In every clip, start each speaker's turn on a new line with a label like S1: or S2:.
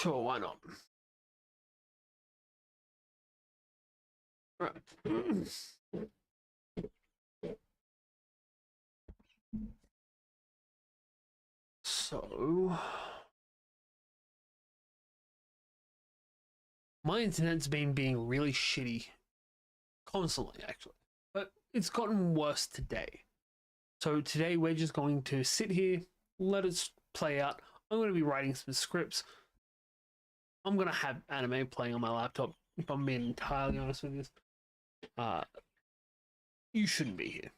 S1: Sure, why not? Right. So, my internet's been being really shitty constantly, actually, but it's gotten worse today. So today we're just going to sit here, let it play out. I'm going to be writing some scripts. I'm going to have anime playing on my laptop, if I'm being entirely honest with you. You shouldn't be here.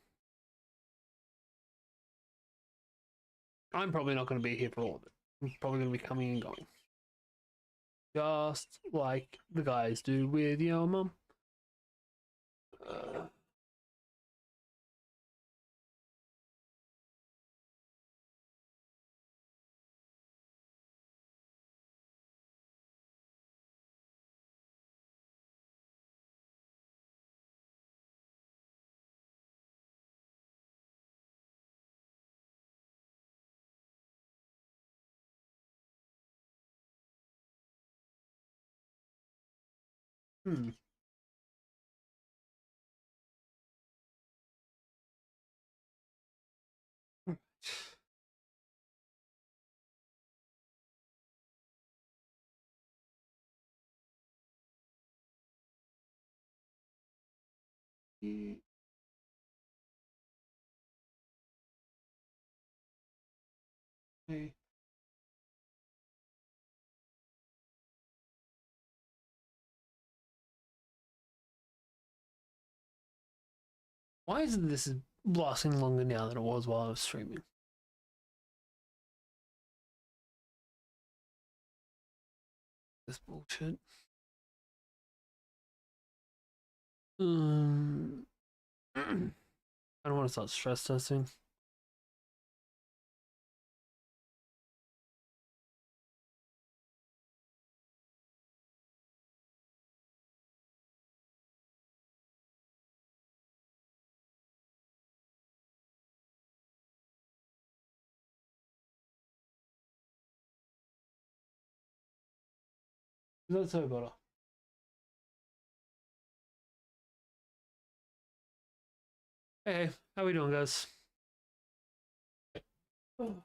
S1: I'm probably not going to be here for all of it. I'm probably going to be coming and going. Just like the guys do with your mum. Hmm. Okay. Why isn't this lasting longer now than it was while I was streaming? This bullshit. I don't want to start stress testing. That's so better. Hey, how we doing, guys? Oh.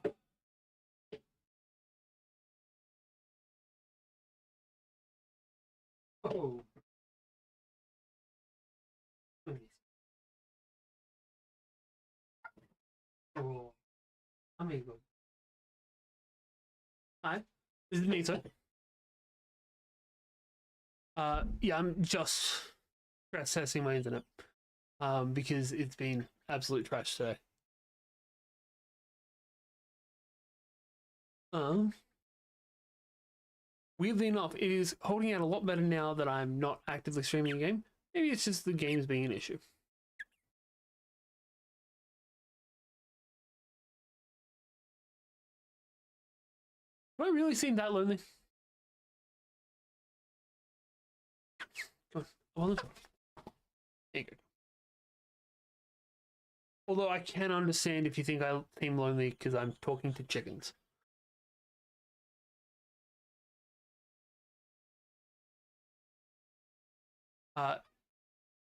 S1: Oh. Amigo. Hi. This is me, sir. Yeah, I'm just stress testing my internet. Because it's been absolute trash today. Weirdly enough, it is holding out a lot better now that I'm not actively streaming a game. Maybe it's just the games being an issue. Do I really seem that lonely? Come on. There you go. Although I can understand if you think I seem lonely because I'm talking to chickens.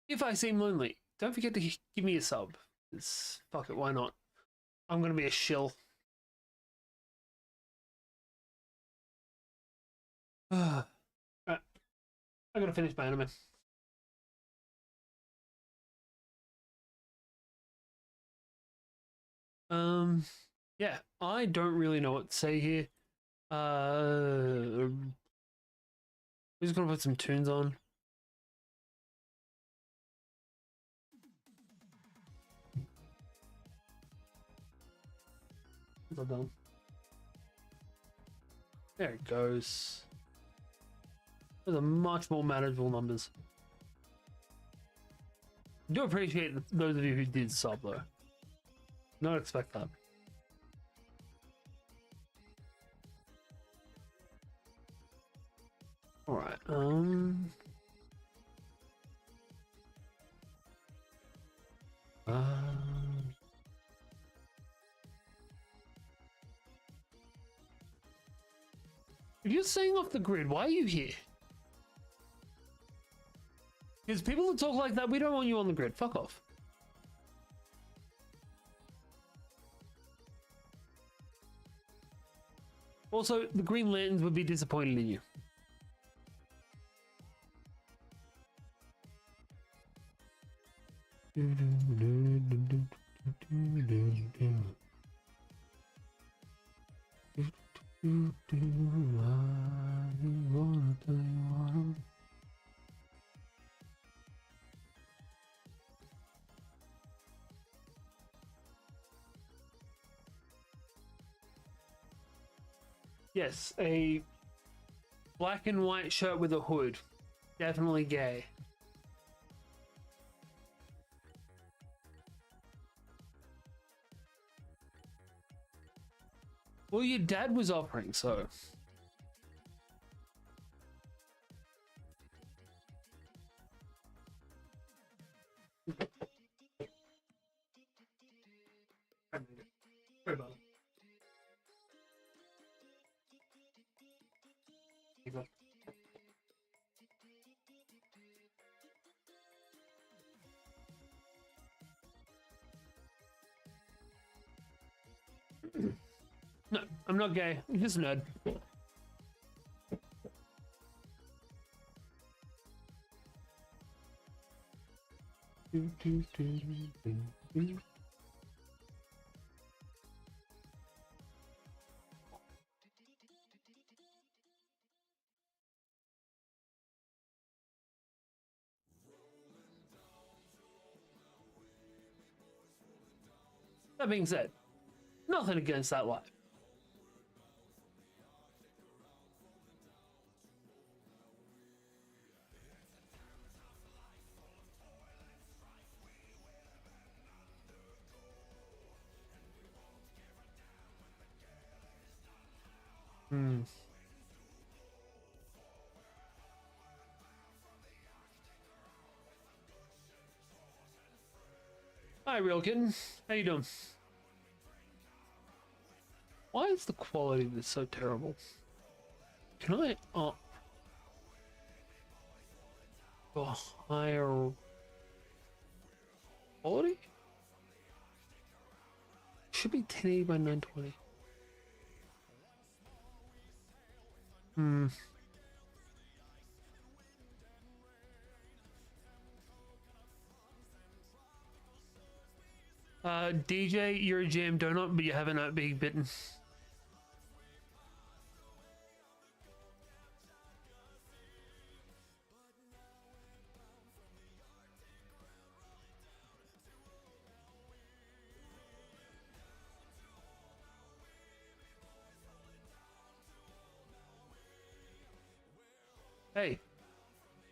S1: If I seem lonely, don't forget to give me a sub. It's, fuck it, why not? I'm gonna be a shill. Right, I gotta finish my anime. Yeah, I don't really know what to say here. We're just gonna put some tunes on. Well done. There it goes. Those are much more manageable numbers. I do appreciate those of you who did sub though. Not expect that. All right. If you're staying off the grid, why are you here? Because people that talk like that, we don't want you on the grid. Fuck off. Also, the Green Lanterns would be disappointed in you. Yes, a black and white shirt with a hood. Definitely gay. Well, your dad was offering, so. Sorry about it. No, I'm not gay. I'm just a nerd. That being said, nothing against that life. Hi, Real Kitten. How you doing? Why is the quality of this so terrible? Can I up a higher quality? Should be 1080 by 920. DJ, you're a jam donut, but you haven't been bitten. Hey,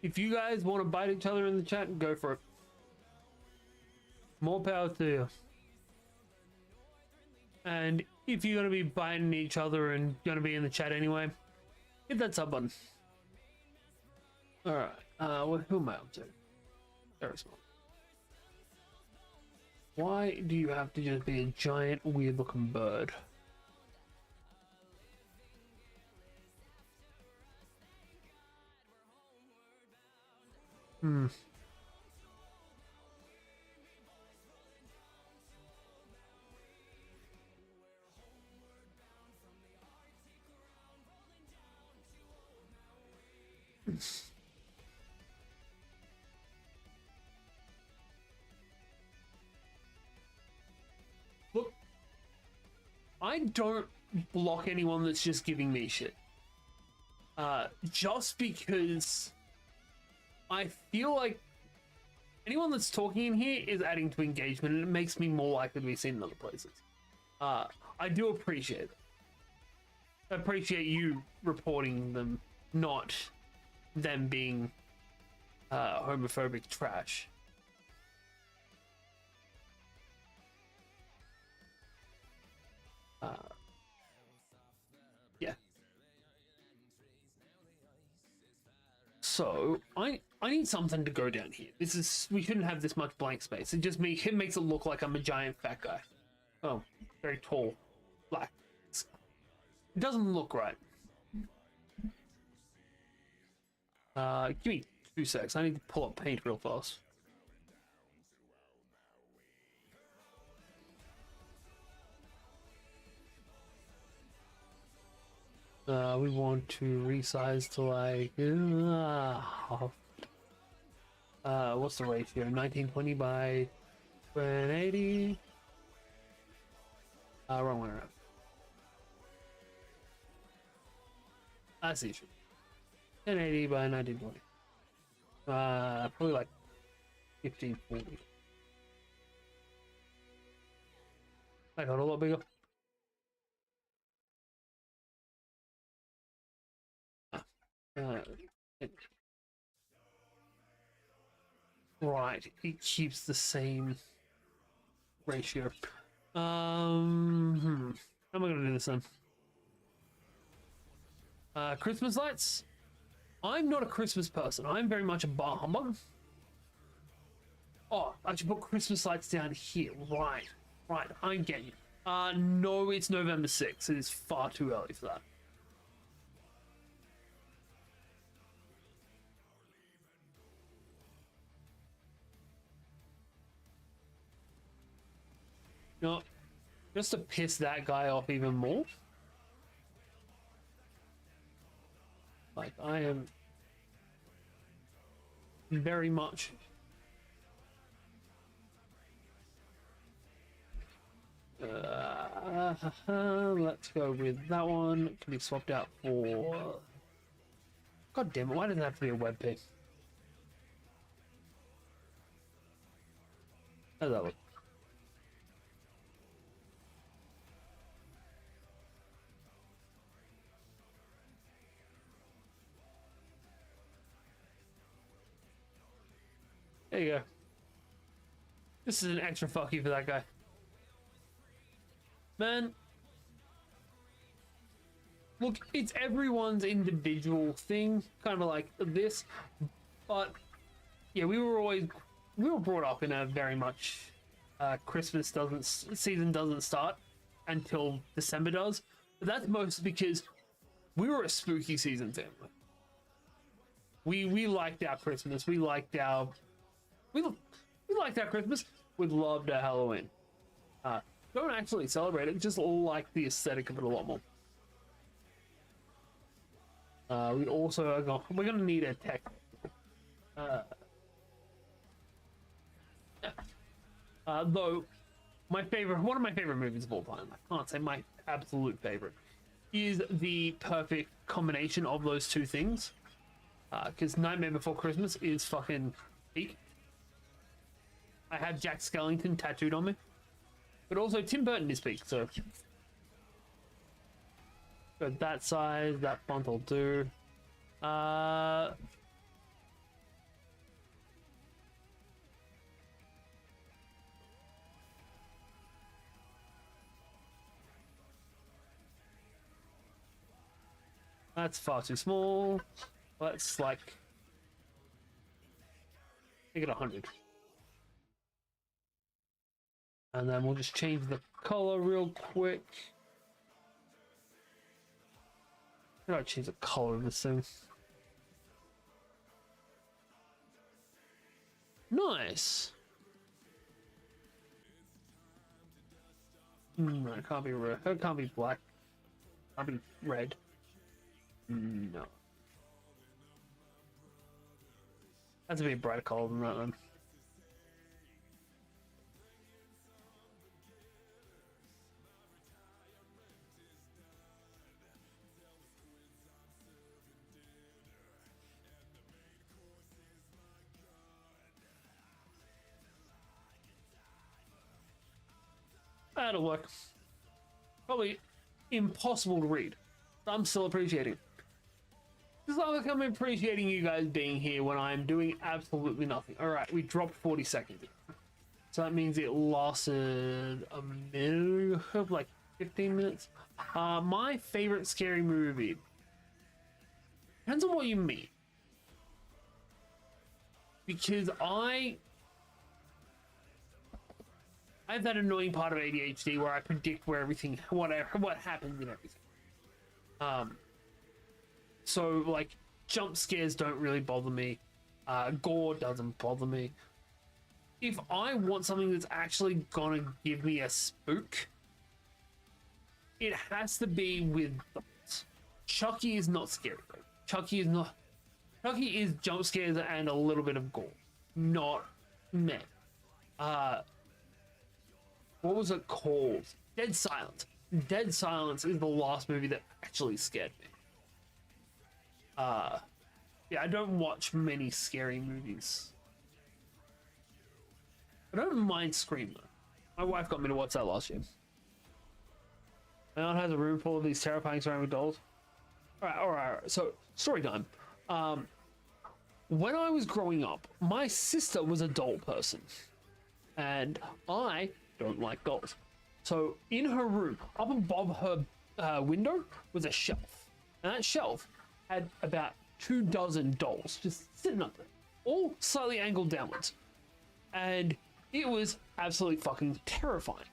S1: if you guys want to bite each other in the chat, go for it. More power to you. And if you're going to be biting each other and going to be in the chat anyway, hit that sub button. Alright, who am I up to? Very small. Why do you have to just be a giant, weird looking bird? Look, I don't block anyone that's just giving me shit. Just because I feel like anyone that's talking in here is adding to engagement, and it makes me more likely to be seen in other places. I do appreciate it. I appreciate you reporting them, not them being homophobic trash. Yeah. So I need something to go down here. We shouldn't have this much blank space. It makes it look like I'm a giant fat guy. Oh, very tall, black. It doesn't look right. Give me 2 secs. I need to pull up paint real fast. We want to resize to like what's the ratio? 1920 by 1080. Wrong way around. That's the issue. 1080 by 1920. Probably like 1540. I got a lot bigger. Right, it keeps the same ratio. How am I gonna do this then? Christmas lights. I'm not a Christmas person. I'm very much a bar humbug. Oh, I should put Christmas lights down here. Right, I'm getting you. No, it's November 6th. It is far too early for that. You know, just to piss that guy off even more. Like, I am very much let's go with that one. Can be swapped out for, god damn it, why does it have to be a web page? How's that look? There you go. This is an extra fuck you for that guy. Man. Look, it's everyone's individual thing, kind of like this. But, yeah, we were brought up in a very much season doesn't start until December does. But that's mostly because we were a spooky season family. We liked our Christmas. We liked our Christmas. We loved our Halloween. Don't actually celebrate it, just like the aesthetic of it a lot more. We also are we're gonna need a tech. Though one of my favorite movies of all time, I can't say my absolute favorite, is the perfect combination of those two things. Because Nightmare Before Christmas is fucking peak. I have Jack Skellington tattooed on me, but also Tim Burton is peak. So, got that size, that font will do. That's far too small. Let's like make it 100. And then we'll just change the color real quick. How do I change the color of this thing? Nice. It can't be red. It can't be black. It can't be red. No. That's a bit brighter color than that then. That'll work. Probably impossible to read. I'm still appreciating it. Just like I'm appreciating you guys being here when I'm doing absolutely nothing. Alright, we dropped 40 seconds. So that means it lasted a minute, like 15 minutes. My favorite scary movie. Depends on what you mean. Because I have that annoying part of ADHD where I predict where everything, what happens and everything. So like, jump scares don't really bother me. Gore doesn't bother me. If I want something that's actually gonna give me a spook, it has to be with dolls. Chucky is not scary. Chucky is jump scares and a little bit of gore. Not meh. What was it called? Dead Silence. Dead Silence is the last movie that actually scared me. Yeah, I don't watch many scary movies. I don't mind Scream though. My wife got me to watch that last year. My aunt has a room full of these terrifying ceramic dolls. All right. So, story time. When I was growing up, my sister was a doll person, and I don't like dolls. So, in her room, up above her window, was a shelf, and that shelf had about 24 dolls just sitting up there, all slightly angled downwards, and it was absolutely fucking terrifying.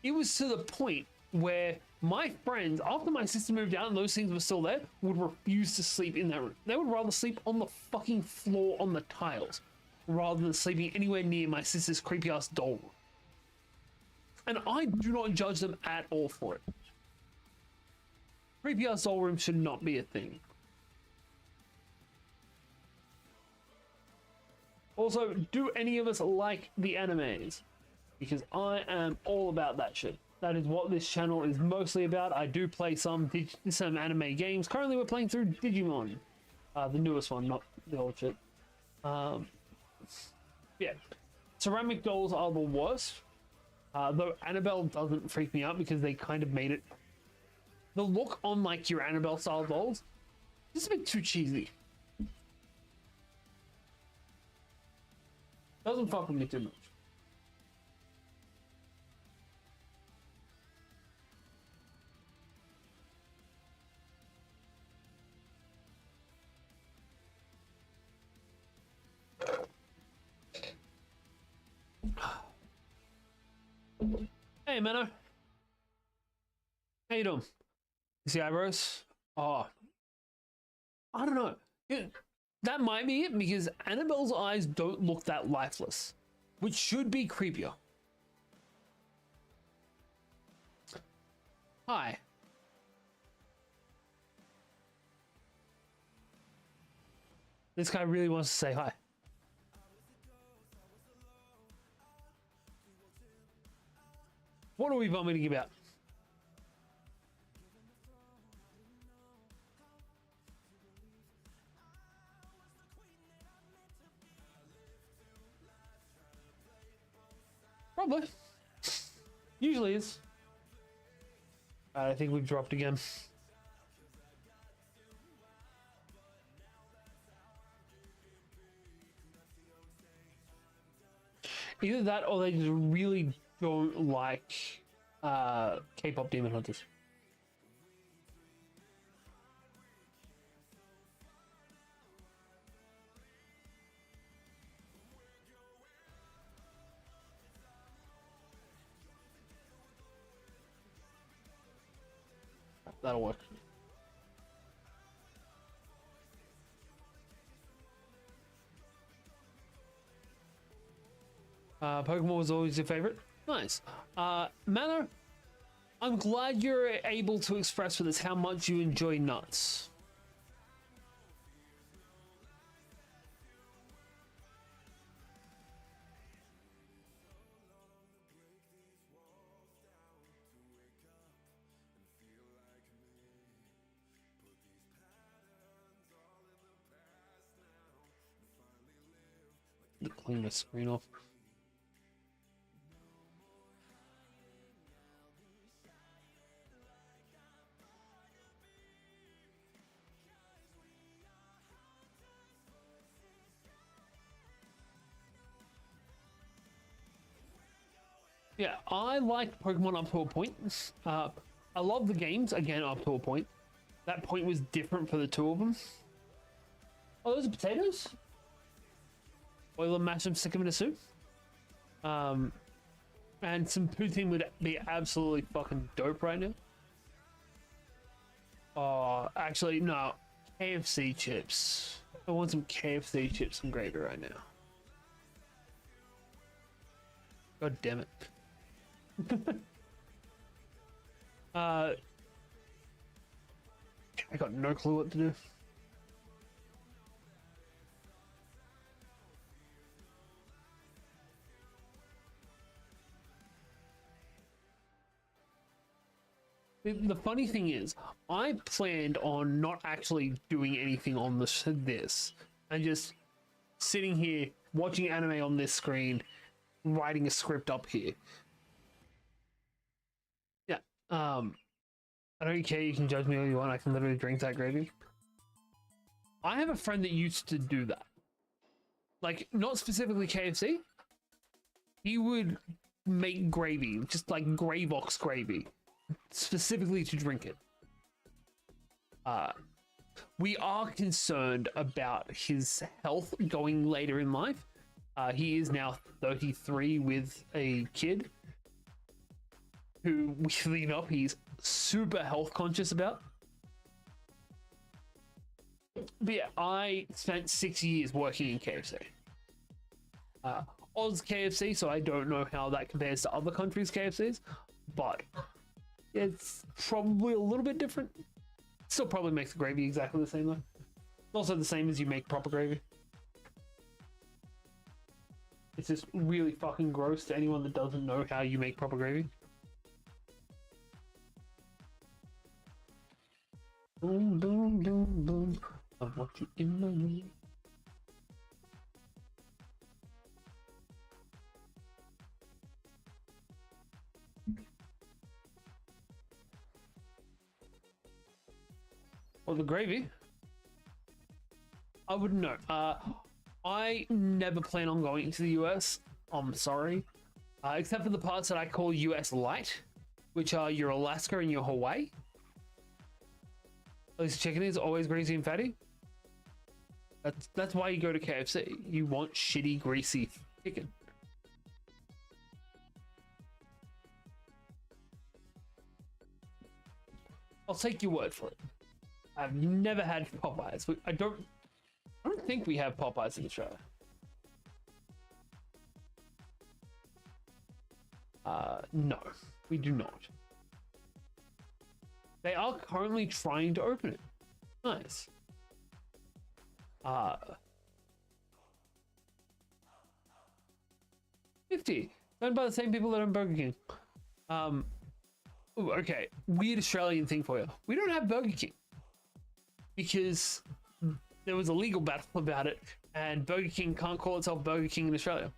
S1: It was to the point where my friends, after my sister moved out and those things were still there, would refuse to sleep in that room. They would rather sleep on the fucking floor on the tiles rather than sleeping anywhere near my sister's creepy ass doll room. And I do not judge them at all for it. Creepy ass doll room should not be a thing. Also, do any of us like the animes? Because I am all about that shit. That is what this channel is mostly about. I do play some anime games. Currently, we're playing through Digimon, the newest one, not the old shit. Yeah, ceramic dolls are the worst. Though Annabelle doesn't freak me out because they kind of made it. The look on like your Annabelle style dolls, just a bit too cheesy. Doesn't fuck with me too much. Hey, Menno. How you doing? You see eyebrows? Oh, I don't know. That might be it because Annabelle's eyes don't look that lifeless, which should be creepier. Hi. This guy really wants to say hi. What are we vomiting about? Probably. Usually is. I think we've dropped again. Either that or they just really don't like K-pop Demon Hunters. That'll work. Pokemon was always your favorite? Nice. Mano, I'm glad you're able to express with us how much you enjoy nuts. Clean my screen off. Yeah, I liked Pokemon up to a point. I love the games, again, up to a point. That point was different for the two of them. Oh, those are potatoes? Boil them, mash them, stick them in a soup. And some poutine would be absolutely fucking dope right now. Oh, actually, no. KFC chips. I want some KFC chips and gravy right now. God damn it. I got no clue what to do. The funny thing is, I planned on not actually doing anything on this and just sitting here watching anime on this screen, writing a script up here. Yeah, I don't care, you can judge me all you want, I can literally drink that gravy. I have a friend that used to do that. Like, not specifically KFC. He would make gravy, just like Gravox gravy, specifically to drink it. We are concerned about his health going later in life. He is now 33 with a kid who, weirdly enough, he's super health conscious about. But yeah, I spent 6 years working in KFC. Oz KFC, so I don't know how that compares to other countries' KFCs, but it's probably a little bit different. Still probably makes the gravy exactly the same though. Also the same as you make proper gravy. It's just really fucking gross to anyone that doesn't know how you make proper gravy. Boom, boom, boom, boom. I want you in my room. Well, the gravy, I wouldn't know. I never plan on going to the US. I'm sorry. Except for the parts that I call US light, which are your Alaska and your Hawaii. At least chicken is always greasy and fatty. That's why you go to KFC. You want shitty, greasy chicken. I'll take your word for it. I've never had Popeyes. I don't think we have Popeyes in Australia. No, we do not. They are currently trying to open it. Nice. 50. Owned by the same people that own Burger King. Ooh, okay, weird Australian thing for you. We don't have Burger King because there was a legal battle about it, and Burger King can't call itself Burger King in Australia.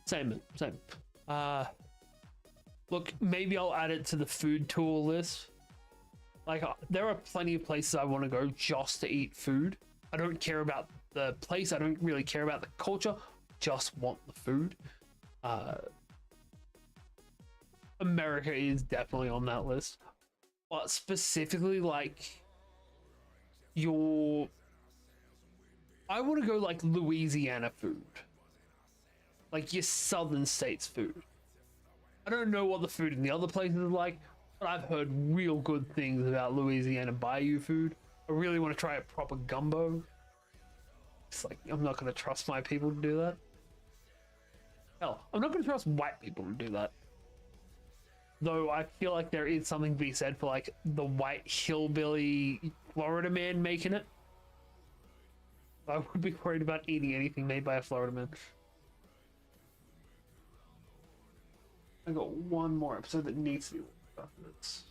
S1: Same. Look, maybe I'll add it to the food tool list. Like, there are plenty of places I want to go just to eat food. I don't care about the place. I don't really care about the culture. Just want the food. America is definitely on that list. But specifically, like, I want to go, like, Louisiana food. Like, your southern states food. I don't know what the food in the other places is like, but I've heard real good things about Louisiana Bayou food. I really want to try a proper gumbo. It's like, I'm not going to trust my people to do that. Hell, I'm not going to trust white people to do that. Though I feel like there is something to be said for, like, the white hillbilly Florida man making it. I would be worried about eating anything made by a Florida man. I got one more episode that needs to be after this.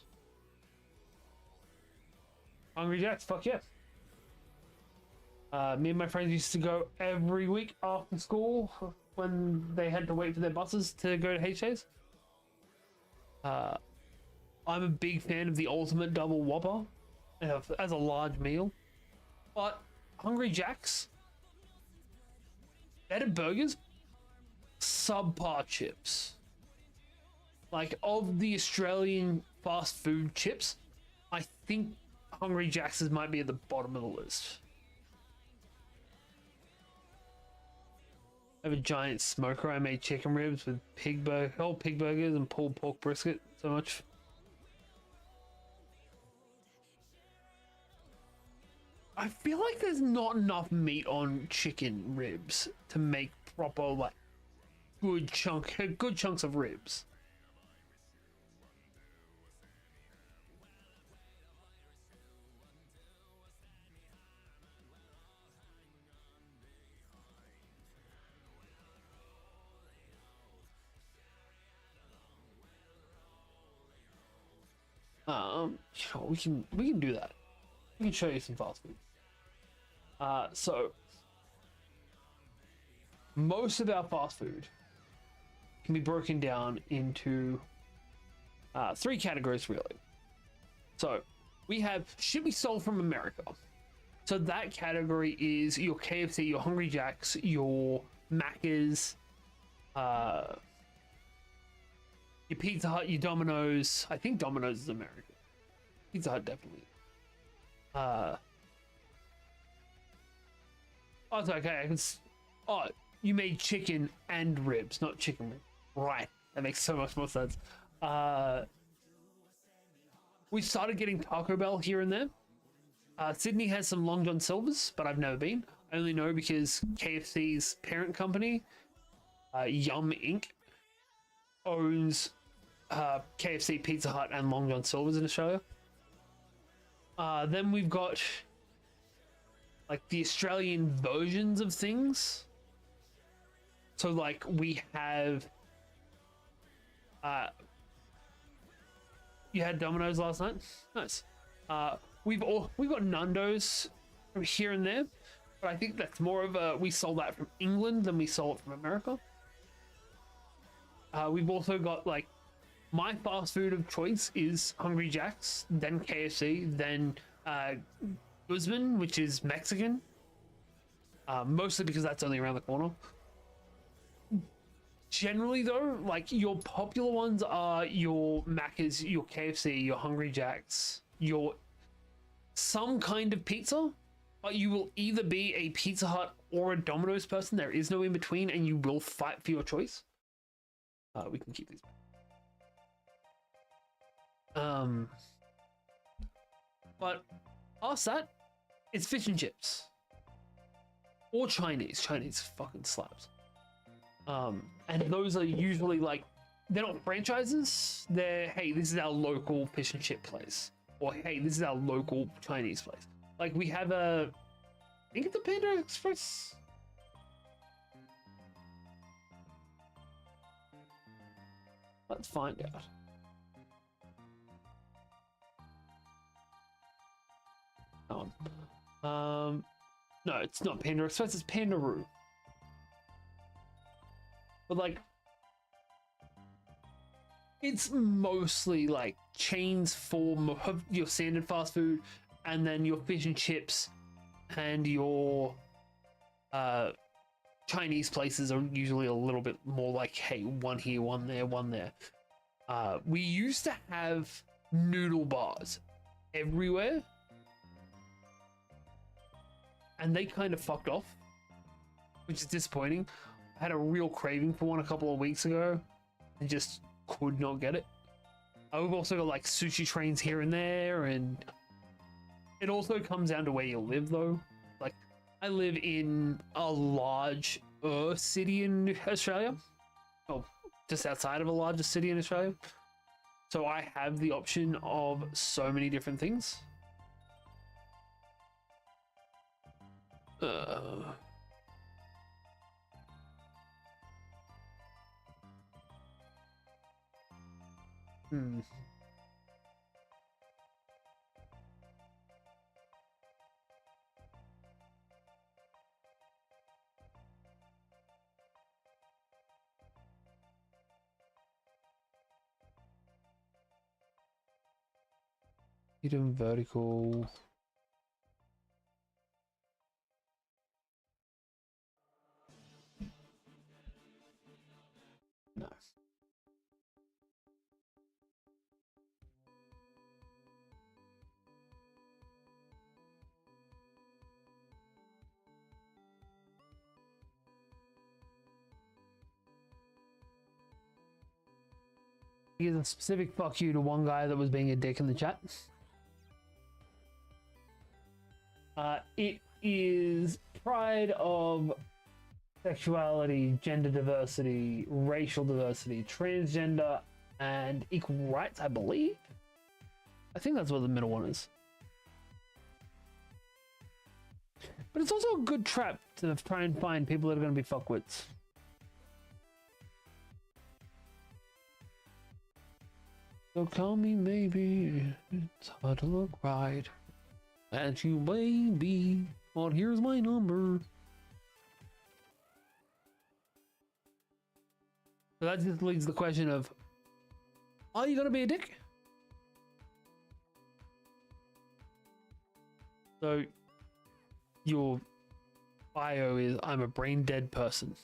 S1: Hungry Jacks, fuck yeah. Me and my friends used to go every week after school when they had to wait for their buses to go to HJ's. I'm a big fan of the Ultimate Double Whopper as a large meal, but Hungry Jacks, better burgers, subpar chips. Like, of the Australian fast food chips, I think Hungry Jacks's might be at the bottom of the list. I have a giant smoker. I made chicken ribs with pig burgers and pulled pork brisket. So much. I feel like there's not enough meat on chicken ribs to make proper like good chunks of ribs. We can do that. We can show you some fast food. So most of our fast food can be broken down into three categories, really. So we have shit we sold from America. So that category is your KFC, your Hungry Jacks, your Macca's, your Pizza Hut, your Domino's. I think Domino's is American. Pizza Hut definitely. Oh, it's okay. Oh, you made chicken and ribs, not chicken ribs. Right. That makes so much more sense. We started getting Taco Bell here and there. Sydney has some Long John Silver's, but I've never been. I only know because KFC's parent company, Yum Inc., owns KFC, Pizza Hut, and Long John Silver's in Australia. Then we've got like the Australian versions of things. So like we have you had Domino's last night? Nice. We've got Nando's from here and there, but I think that's more of we sold that from England than we sold it from America. We've also got like my fast food of choice is Hungry Jack's, then KFC, then Guzman, which is Mexican. Mostly because that's only around the corner. Generally though, like your popular ones are your Macca's, your KFC, your Hungry Jack's, your some kind of pizza, but you will either be a Pizza Hut or a Domino's person. There is no in between, and you will fight for your choice. We can keep these. But past that, it's fish and chips or Chinese. Chinese fucking slaps. And those are usually like, they're not franchises. They're, hey, this is our local fish and chip place, or hey, this is our local Chinese place. Like we have I think it's a Panda Express. Let's find out. No, it's not Panda Express, it's Pandaroo. But like, it's mostly like chains for your standard fast food, and then your fish and chips and your Chinese places are usually a little bit more like, hey, one here, one there, one there. We used to have noodle bars everywhere, and they kind of fucked off, which is disappointing. I had a real craving for one a couple of weeks ago and just could not get it. We've also got like sushi trains here and there, and it also comes down to where you live though. Like I live in a large city in Australia, well, just outside of a larger city in Australia, so I have the option of so many different things. Hidden vertical. No. Here's a specific fuck you to one guy that was being a dick in the chat. It is pride of sexuality, gender diversity, racial diversity, transgender, and equal rights, I believe. I think that's what the middle one is. But it's also a good trap to try and find people that are going to be fuckwits. So call me maybe, it's hard to look right at you, baby. Well, here's my number. So that just leads the question of, are you gonna be a dick? So your bio is, I'm a brain dead person.